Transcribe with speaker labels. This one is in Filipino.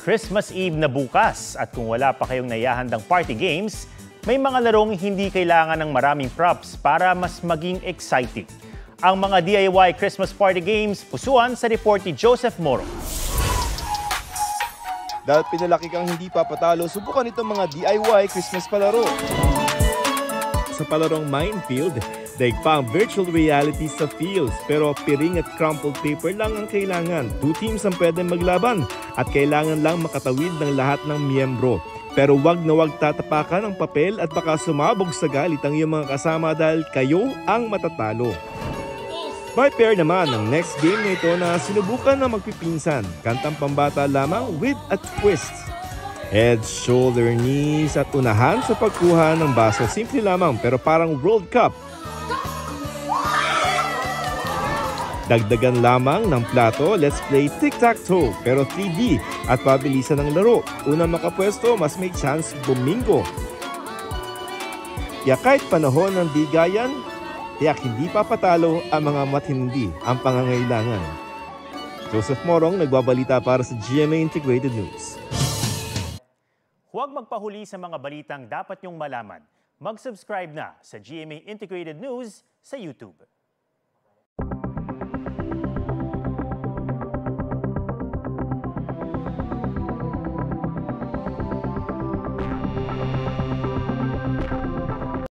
Speaker 1: Christmas Eve na bukas at kung wala pa kayong naihahandang party games, may mga larong hindi kailangan ng maraming props para mas maging exciting. Ang mga DIY Christmas party games, pusuan sa report ni Joseph Moro.
Speaker 2: Dahil pinalaki kang hindi papatalo, subukan itong mga DIY Christmas palaro. Sa palarong Minefield, daig pa ang virtual reality sa fields, pero piring at crumpled paper lang ang kailangan. 2 teams ang pwedeng maglaban at kailangan lang makatawid ng lahat ng miyembro. Pero wag na wag tatapakan ang papel at baka sumabog sa galit ang iyong mga kasama dahil kayo ang matatalo. By pair naman ang next game na ito na sinubukan na magpipinsan. Kantang pambata lamang with a twist. Head, shoulder, knees at unahan sa pagkuha ng baso. Simple lamang pero parang World Cup. Dagdagan lamang ng plato, let's play tic-tac-toe pero 3D at pabilisan ng laro. Unang makapwesto, mas may chance bumingo. Kaya kahit panahon ng bigayan, tiyak hindi papatalo ang mga matindi ang pangangailangan. Joseph Morong nagbabalita para sa GMA Integrated News.
Speaker 1: Huwag magpahuli sa mga balitang dapat niyong malaman. Mag-subscribe na sa GMA Integrated News sa YouTube.